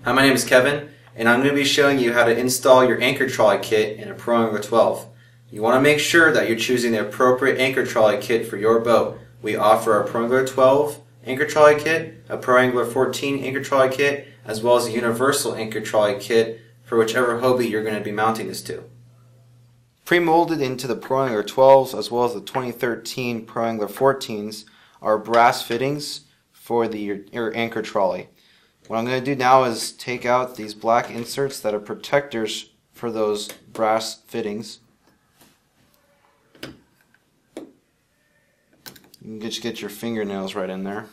Hi, my name is Kevin, and I'm going to be showing you how to install your anchor trolley kit in a PA12. You want to make sure that you're choosing the appropriate anchor trolley kit for your boat. We offer a PA12 anchor trolley kit, a PA14 anchor trolley kit, as well as a universal anchor trolley kit for whichever Hobie you're going to be mounting this to. Pre-molded into the PA12s as well as the 2013 PA14s are brass fittings for your anchor trolley. What I'm going to do now is take out these black inserts that are protectors for those brass fittings. You can just get your fingernails right in there.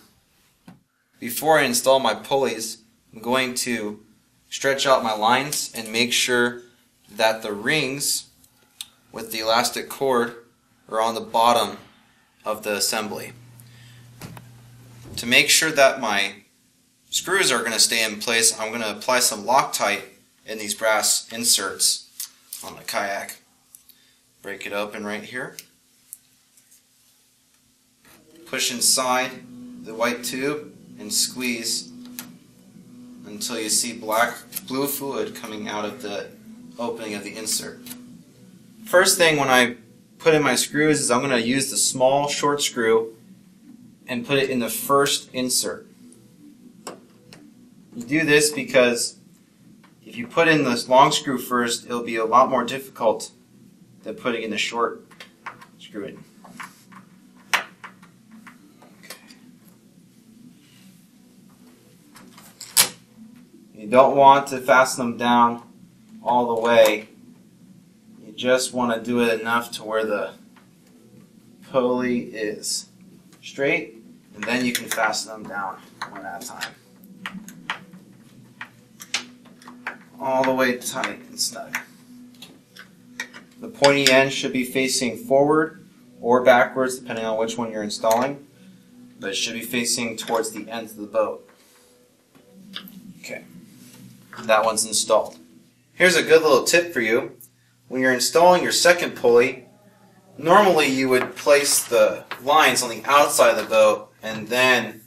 Before I install my pulleys, I'm going to stretch out my lines and make sure that the rings with the elastic cord are on the bottom of the assembly. To make sure that my screws are going to stay in place, I'm going to apply some Loctite in these brass inserts on the kayak. Break it open right here. Push inside the white tube and squeeze until you see blue fluid coming out of the opening of the insert. First thing when I put in my screws is I'm going to use the small short screw and put it in the first insert. You do this because if you put in this long screw first, it'll be a lot more difficult than putting in the short screw in. You don't want to fasten them down all the way. You just want to do it enough to where the pulley is straight, and then you can fasten them down one at a time. All the way tight and snug. The pointy end should be facing forward or backwards depending on which one you're installing, but it should be facing towards the end of the boat. Okay, that one's installed. Here's a good little tip for you. When you're installing your second pulley, normally you would place the lines on the outside of the boat and then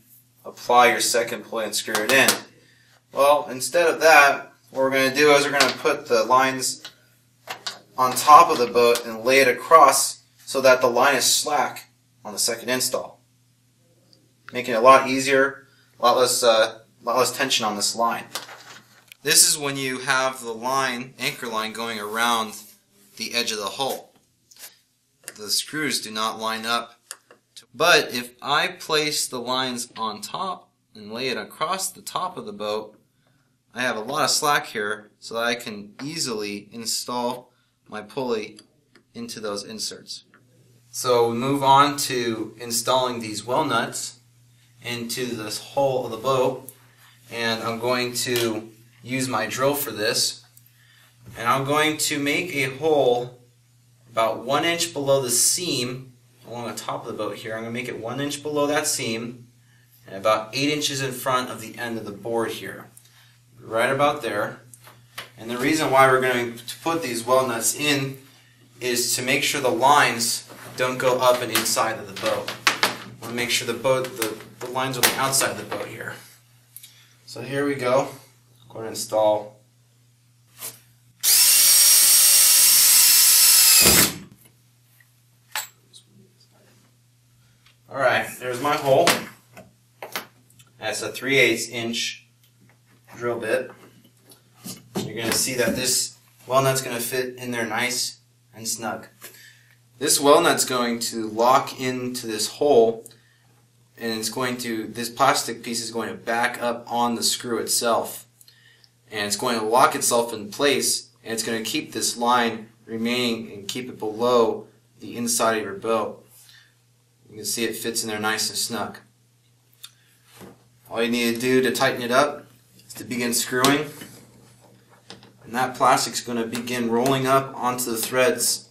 apply your second pulley and screw it in. Well, instead of that, what we're going to do is we're going to put the lines on top of the boat and lay it across so that the line is slack on the second install. Making it a lot easier, a lot less tension on this line. This is when you have the anchor line going around the edge of the hull. The screws do not line up. But if I place the lines on top and lay it across the top of the boat, I have a lot of slack here so that I can easily install my pulley into those inserts. So we move on to installing these well nuts into this hull of the boat, and I'm going to use my drill for this, and I'm going to make a hole about 1 inch below the seam along the top of the boat here. I'm going to make it 1 inch below that seam and about 8 inches in front of the end of the board here. Right about there. And the reason why we're going to put these well nuts in is to make sure the lines don't go up and inside of the boat. I want to make sure the lines are on the outside of the boat here. So here we go. I'm going to install. Alright, there's my hole. That's a 3/8 inch drill bit. You're going to see that this well nut's going to fit in there nice and snug. This well nut's going to lock into this hole, and this plastic piece is going to back up on the screw itself, and it's going to lock itself in place, and it's going to keep this line remaining and keep it below the inside of your boat. You can see it fits in there nice and snug. All you need to do to tighten it up to begin screwing, and that plastic's going to begin rolling up onto the threads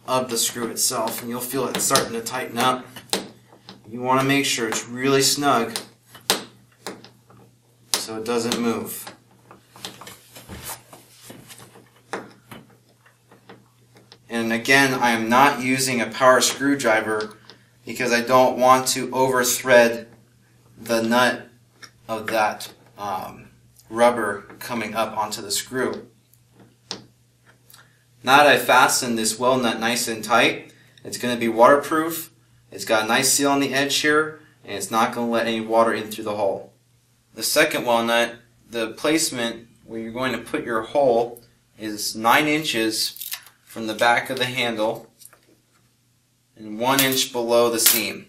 of the screw itself, and you'll feel it starting to tighten up. You want to make sure it's really snug so it doesn't move. And again, I am not using a power screwdriver because I don't want to over thread the nut of that rubber coming up onto the screw. Now that I've fastened this well nut nice and tight, it's going to be waterproof. It's got a nice seal on the edge here, and it's not going to let any water in through the hole. The second well nut, the placement where you're going to put your hole is 9 inches from the back of the handle and 1 inch below the seam.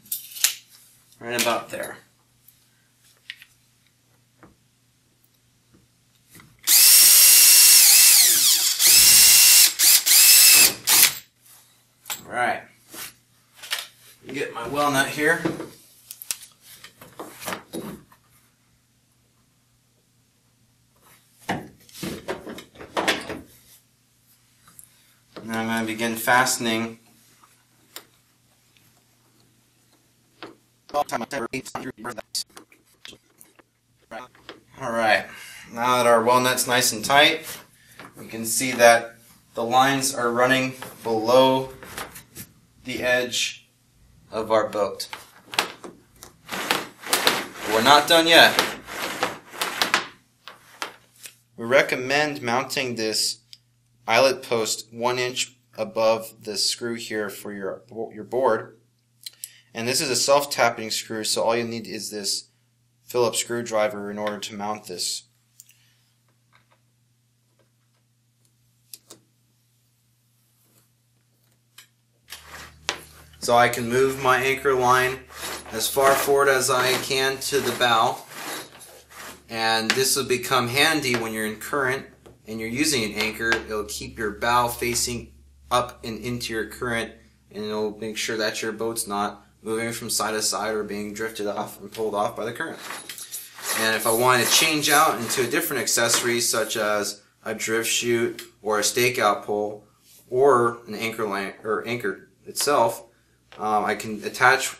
Right about there. Alright, get my well nut here. Now I'm going to begin fastening. Alright, now that our well nut's nice and tight, you can see that the lines are running below the edge of our boat. We're not done yet. We recommend mounting this eyelet post 1 inch above the screw here for your board. And this is a self-tapping screw, so all you need is this Phillips screwdriver in order to mount this. So I can move my anchor line as far forward as I can to the bow, and this will become handy when you're in current and you're using an anchor. It'll keep your bow facing up and into your current, and it'll make sure that your boat's not moving from side to side or being drifted off and pulled off by the current. And if I want to change out into a different accessory such as a drift chute or a stakeout pole or an anchor line or anchor itself, I can attach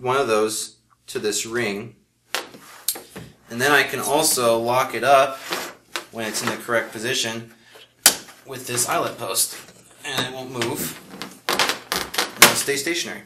one of those to this ring, and then I can also lock it up when it's in the correct position with this eyelet post, and it won't move and it'll stay stationary.